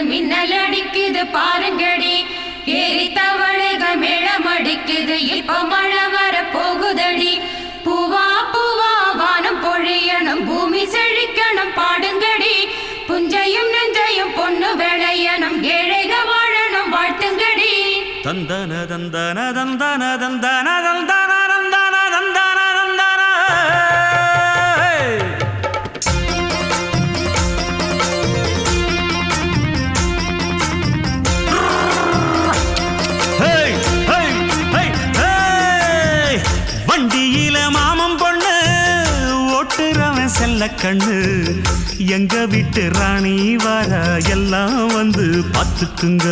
மின்னல் அடிக்குது பாருங்கடி ஏறி தவளைகள் மேளம் அடிக்குது இப்ப மழை வர போகுதடி பூவா பூவா வானம் பொழியணும் பூமி செழிக்கணும் பாடுங்கடி புஞ்சையும் நெஞ்சையும் பொண்ணு விளையணும் ஏழைக வாழணும் வாழ்த்துங்கடி தந்தன தந்தன தந்தன தந்தன தந்தன தந்தன தந்தன தந்தன வண்டியில மாமம் பொண்ணு ஓட்டுறவன் செல்ல கண்ணு எங்க வீட்டு ராணி வர எல்லாம் வந்து பார்த்துக்குங்க